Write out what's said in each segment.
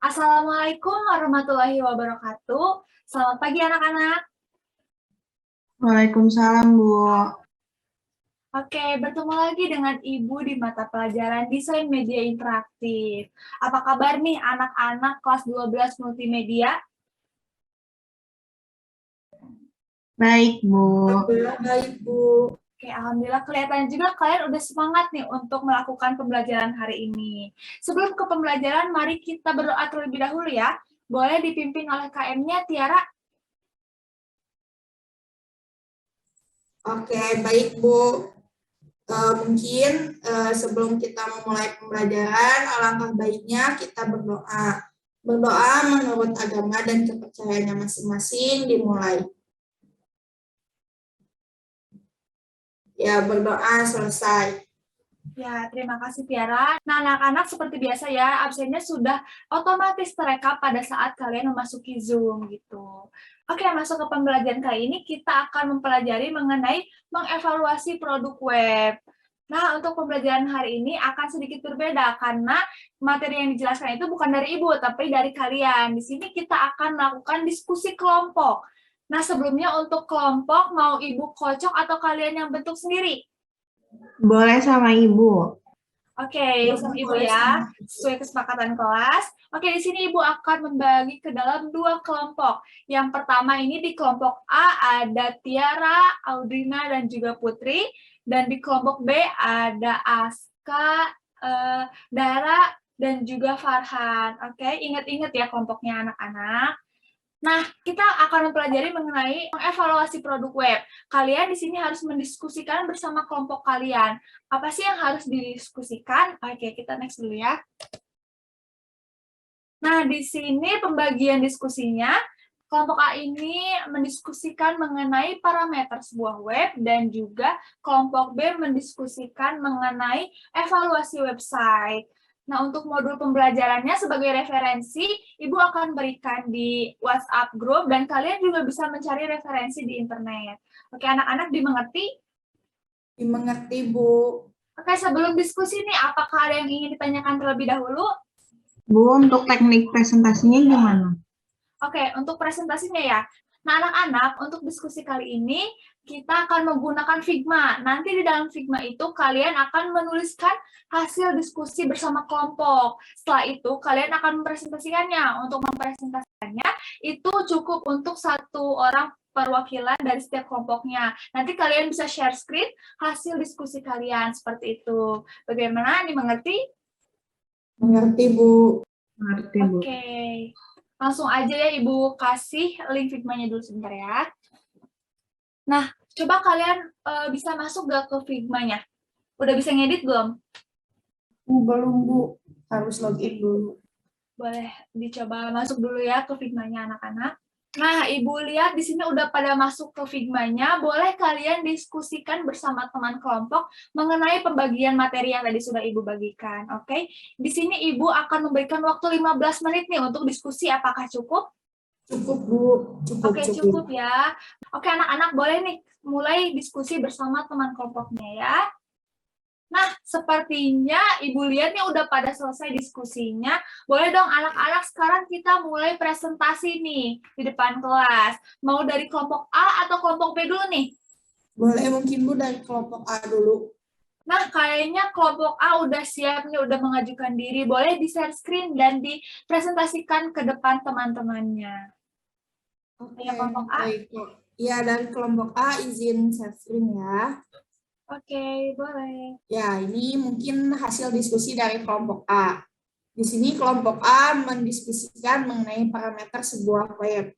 Assalamualaikum warahmatullahi wabarakatuh. Selamat pagi anak-anak. Waalaikumsalam, Bu. Oke, bertemu lagi dengan Ibu di mata pelajaran Desain Media Interaktif. Apa kabar nih anak-anak kelas 12 Multimedia? Baik, Bu. Alhamdulillah baik, Bu. Oke, alhamdulillah kelihatan juga kalian udah semangat nih untuk melakukan pembelajaran hari ini. Sebelum ke pembelajaran, mari kita berdoa terlebih dahulu ya. Boleh dipimpin oleh KM-nya Tiara? Oke, baik, Bu. Mungkin sebelum kita memulai pembelajaran, alangkah baiknya kita berdoa. Berdoa menurut agama dan kepercayaannya masing-masing dimulai. Ya, berdoa selesai. Ya, terima kasih Tiara. Nah, anak-anak seperti biasa ya, absennya sudah otomatis terekam pada saat kalian memasuki Zoom gitu. Oke, masuk ke pembelajaran kali ini kita akan mempelajari mengenai mengevaluasi produk web. Nah, untuk pembelajaran hari ini akan sedikit berbeda karena materi yang dijelaskan itu bukan dari Ibu, tapi dari kalian. Di sini kita akan melakukan diskusi kelompok. Nah, sebelumnya untuk kelompok, mau Ibu kocok atau kalian yang bentuk sendiri? Boleh sama Ibu. Oke, sama Ibu ya, sesuai kesepakatan kelas. Oke, di sini Ibu akan membagi ke dalam dua kelompok. Yang pertama ini di kelompok A ada Tiara, Audrina, dan juga Putri. Dan di kelompok B ada Aska, Dara, dan juga Farhan. Oke, ingat-ingat ya kelompoknya anak-anak. Nah, kita akan mempelajari mengenai mengevaluasi produk web. Kalian di sini harus mendiskusikan bersama kelompok kalian. Apa sih yang harus didiskusikan? Oke, kita next dulu ya. Nah, di sini pembagian diskusinya, kelompok A ini mendiskusikan mengenai parameter sebuah web dan juga kelompok B mendiskusikan mengenai evaluasi website. Nah, untuk modul pembelajarannya sebagai referensi, Ibu akan berikan di WhatsApp group dan kalian juga bisa mencari referensi di internet. Oke, anak-anak dimengerti? Dimengerti, Bu. Oke, sebelum diskusi nih, apakah ada yang ingin ditanyakan terlebih dahulu? Bu, untuk teknik presentasinya gimana? Oke, untuk presentasinya ya. Nah, anak-anak, untuk diskusi kali ini, kita akan menggunakan Figma. Nanti di dalam Figma itu, kalian akan menuliskan hasil diskusi bersama kelompok. Setelah itu, kalian akan mempresentasikannya. Untuk mempresentasikannya, itu cukup untuk satu orang perwakilan dari setiap kelompoknya. Nanti kalian bisa share screen hasil diskusi kalian, seperti itu. Bagaimana, dimengerti? Mengerti, Bu. Mengerti, Bu. Oke. Langsung aja ya Ibu kasih link Figma-nya dulu sebentar ya. Nah, coba kalian bisa masuk gak ke Figma-nya? Udah bisa ngedit belum? Belum, Bu. Harus login dulu. Boleh dicoba masuk dulu ya ke Figma-nya anak-anak. Nah, Ibu lihat di sini udah pada masuk ke Figma-nya. Boleh kalian diskusikan bersama teman kelompok mengenai pembagian materi yang tadi sudah Ibu bagikan. Oke? Di sini Ibu akan memberikan waktu 15 menit nih untuk diskusi. Apakah cukup? Cukup, Bu. Oke, cukup ya. Oke, anak-anak boleh nih mulai diskusi bersama teman kelompoknya ya. Nah, sepertinya Ibu lihat nih udah pada selesai diskusinya. Boleh dong anak-anak sekarang kita mulai presentasi nih di depan kelas. Mau dari kelompok A atau kelompok B dulu nih? Boleh mungkin, Bu, dari kelompok A dulu. Nah, kayaknya kelompok A udah siap nih, udah mengajukan diri. Boleh di-share screen dan dipresentasikan ke depan teman-temannya. Oke, Ya, kelompok A. baik. Ya, dari kelompok A izin share screen ya. Oke, boleh. Ya, ini mungkin hasil diskusi dari kelompok A. Di sini kelompok A mendiskusikan mengenai parameter sebuah web.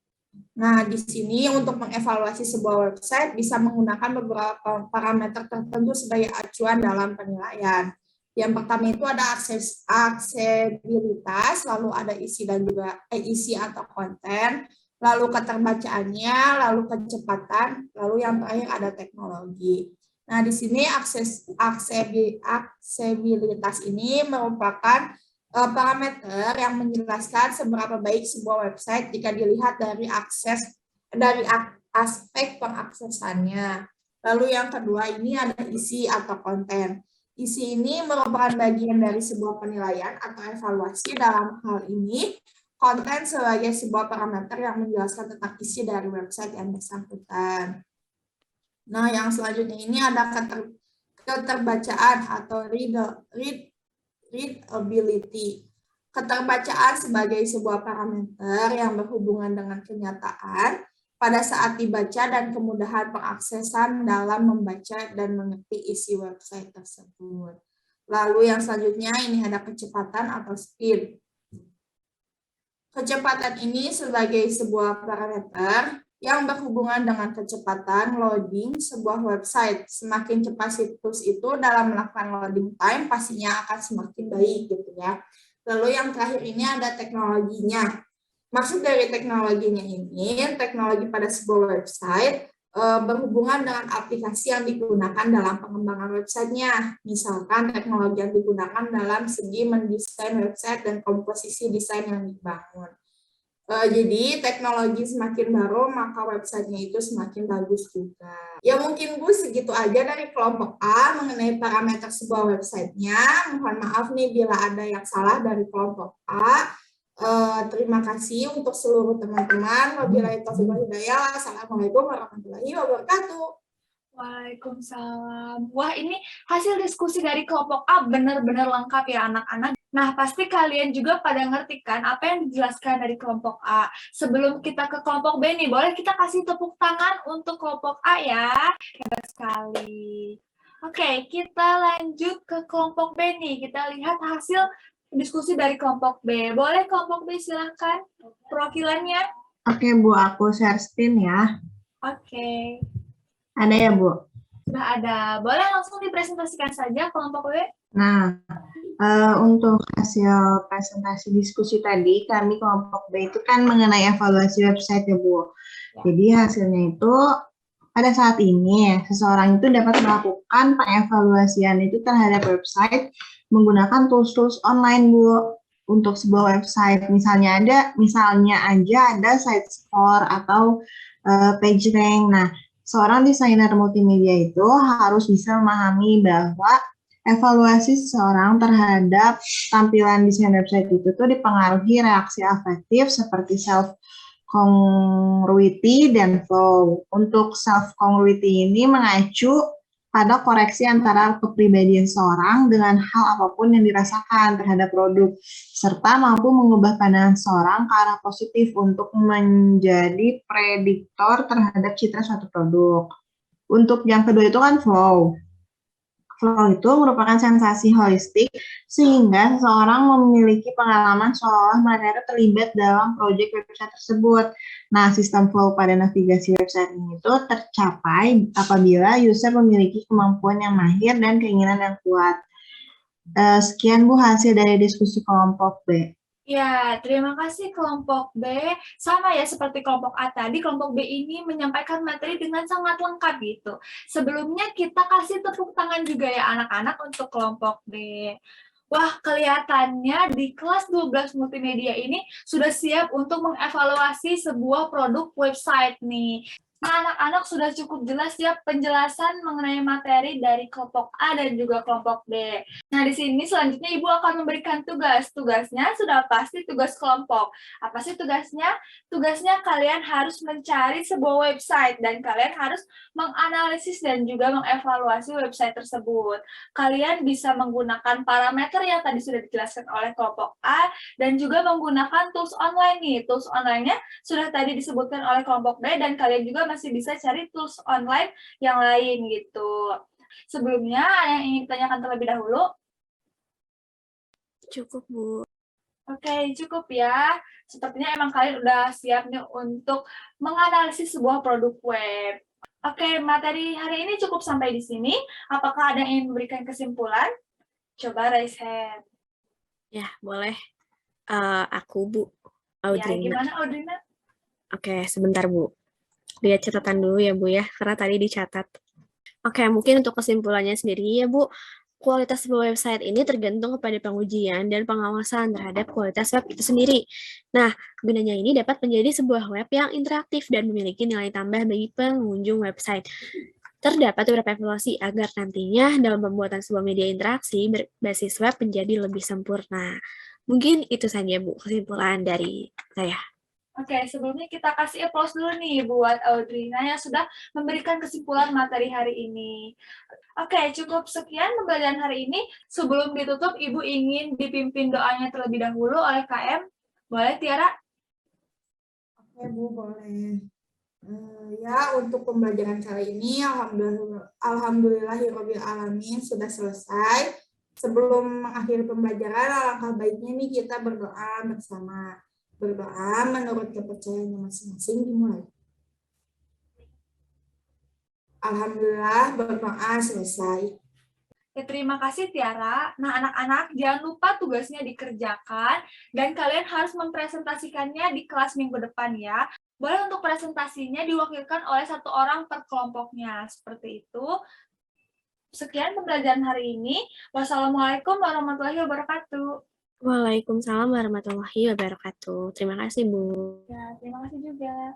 Nah, di sini untuk mengevaluasi sebuah website bisa menggunakan beberapa parameter tertentu sebagai acuan dalam penilaian. Yang pertama itu ada aksesibilitas, lalu ada isi dan juga isi atau konten, lalu keterbacaannya, lalu kecepatan, lalu yang terakhir ada teknologi. Nah, di sini aksesibilitas ini merupakan parameter yang menjelaskan seberapa baik sebuah website jika dilihat dari aspek pengaksesannya. Lalu yang kedua ini ada isi atau konten. Isi ini merupakan bagian dari sebuah penilaian atau evaluasi. Dalam hal ini, konten sebagai sebuah parameter yang menjelaskan tentang isi dari website yang bersangkutan. Nah, yang selanjutnya ini ada keterbacaan atau readability. Keterbacaan sebagai sebuah parameter yang berhubungan dengan kenyataan pada saat dibaca dan kemudahan pengaksesan dalam membaca dan mengerti isi website tersebut. Lalu yang selanjutnya ini ada kecepatan atau speed. Kecepatan ini sebagai sebuah parameter yang berhubungan dengan kecepatan loading sebuah website. Semakin cepat situs itu dalam melakukan loading time, pastinya akan semakin baik gitu ya. Lalu yang terakhir ini ada teknologinya. Maksud dari teknologinya ini, teknologi pada sebuah website berhubungan dengan aplikasi yang digunakan dalam pengembangan websitenya. Misalkan teknologi yang digunakan dalam segi mendesain website dan komposisi desain yang dibangun. Jadi teknologi semakin baru, maka websitenya itu semakin bagus juga. Ya mungkin Bu segitu aja dari kelompok A mengenai parameter sebuah websitenya. Mohon maaf nih bila ada yang salah dari kelompok A. Terima kasih untuk seluruh teman-teman. Wabillahi taufiq wal hidayah. Assalamualaikum warahmatullahi wabarakatuh. Waalaikumsalam. Wah, ini hasil diskusi dari kelompok A benar-benar lengkap ya anak-anak. Nah, pasti kalian juga pada ngerti kan apa yang dijelaskan dari kelompok A. Sebelum kita ke kelompok B nih, boleh kita kasih tepuk tangan untuk kelompok A ya. Hebat sekali. Oke, kita lanjut ke kelompok B nih. Kita lihat hasil diskusi dari kelompok B. Boleh kelompok B silahkan perwakilannya. Oke, Bu, aku share screen ya. Oke. Ada ya, Bu? Sudah ada. Boleh langsung dipresentasikan saja kelompok B. Nah, untuk hasil presentasi diskusi tadi, kami kelompok B itu kan mengenai evaluasi website ya, Bu. Jadi hasilnya itu pada saat ini seseorang itu dapat melakukan pengevaluasian itu terhadap website menggunakan tools-tools online, Bu, untuk sebuah website. Misalnya aja ada site score atau PageRank. Nah, seorang desainer multimedia itu harus bisa memahami bahwa evaluasi seseorang terhadap tampilan desain website itu tuh dipengaruhi reaksi afektif seperti self-congruity dan flow. Untuk self-congruity ini mengacu pada koreksi antara kepribadian seorang dengan hal apapun yang dirasakan terhadap produk, serta mampu mengubah pandangan seorang ke arah positif untuk menjadi prediktor terhadap citra suatu produk. Untuk yang kedua itu kan flow. Flow itu merupakan sensasi holistik sehingga seseorang memiliki pengalaman seolah materi terlibat dalam proyek website tersebut. Nah, sistem flow pada navigasi website ini itu tercapai apabila user memiliki kemampuan yang mahir dan keinginan yang kuat. Sekian Bu hasil dari diskusi kelompok B. Ya, terima kasih kelompok B. Sama ya seperti kelompok A tadi, kelompok B ini menyampaikan materi dengan sangat lengkap gitu. Sebelumnya kita kasih tepuk tangan juga ya anak-anak untuk kelompok B. Wah, kelihatannya di kelas 12 multimedia ini sudah siap untuk mengevaluasi sebuah produk website nih. Nah, anak-anak sudah cukup jelas ya penjelasan mengenai materi dari kelompok A dan juga kelompok B. Nah, di sini selanjutnya Ibu akan memberikan tugas. Tugasnya sudah pasti tugas kelompok. Apa sih tugasnya? Tugasnya kalian harus mencari sebuah website dan kalian harus menganalisis dan juga mengevaluasi website tersebut. Kalian bisa menggunakan parameter yang tadi sudah dijelaskan oleh kelompok A dan juga menggunakan tools online nih. Tools online-nya sudah tadi disebutkan oleh kelompok B dan kalian juga masih bisa cari tools online yang lain gitu. Sebelumnya, ada yang ingin ditanyakan terlebih dahulu? Cukup, Bu. Oke, cukup ya. Sepertinya emang kalian udah siap nih untuk menganalisis sebuah produk web. Oke, materi hari ini cukup sampai di sini. Apakah ada yang ingin memberikan kesimpulan? Coba raise hand. Ya, boleh. Aku, Bu. Ya, Audrina. gimana Audrina? Oke, sebentar, Bu. Lihat catatan dulu ya, Bu ya, karena tadi dicatat. Oke, mungkin untuk kesimpulannya sendiri ya, Bu. Kualitas sebuah website ini tergantung kepada pengujian dan pengawasan terhadap kualitas web itu sendiri. Nah, gunanya ini dapat menjadi sebuah web yang interaktif dan memiliki nilai tambah bagi pengunjung website. Terdapat beberapa evaluasi agar nantinya dalam pembuatan sebuah media interaksi berbasis web menjadi lebih sempurna. Mungkin itu saja, Bu, kesimpulan dari saya. Oke, sebelumnya kita kasih applause dulu nih buat Audrina yang sudah memberikan kesimpulan materi hari ini. Oke, cukup sekian pembelajaran hari ini. Sebelum ditutup, Ibu ingin dipimpin doanya terlebih dahulu oleh KM. Boleh, Tiara? Oke, Bu, boleh. Ya, untuk pembelajaran kali ini, alhamdulillahirabbil alamin sudah selesai. Sebelum mengakhiri pembelajaran, alangkah baiknya nih kita berdoa bersama. Berdoa menurut kepercayaannya masing-masing dimulai. Alhamdulillah, berdoa selesai. Ya, terima kasih Tiara. Nah, anak-anak jangan lupa tugasnya dikerjakan dan kalian harus mempresentasikannya di kelas minggu depan ya. Boleh untuk presentasinya diwakilkan oleh 1 orang per kelompoknya. Seperti itu. Sekian pembelajaran hari ini. Wassalamualaikum warahmatullahi wabarakatuh. Waalaikumsalam warahmatullahi wabarakatuh. Terima kasih, Bu. Ya, terima kasih juga.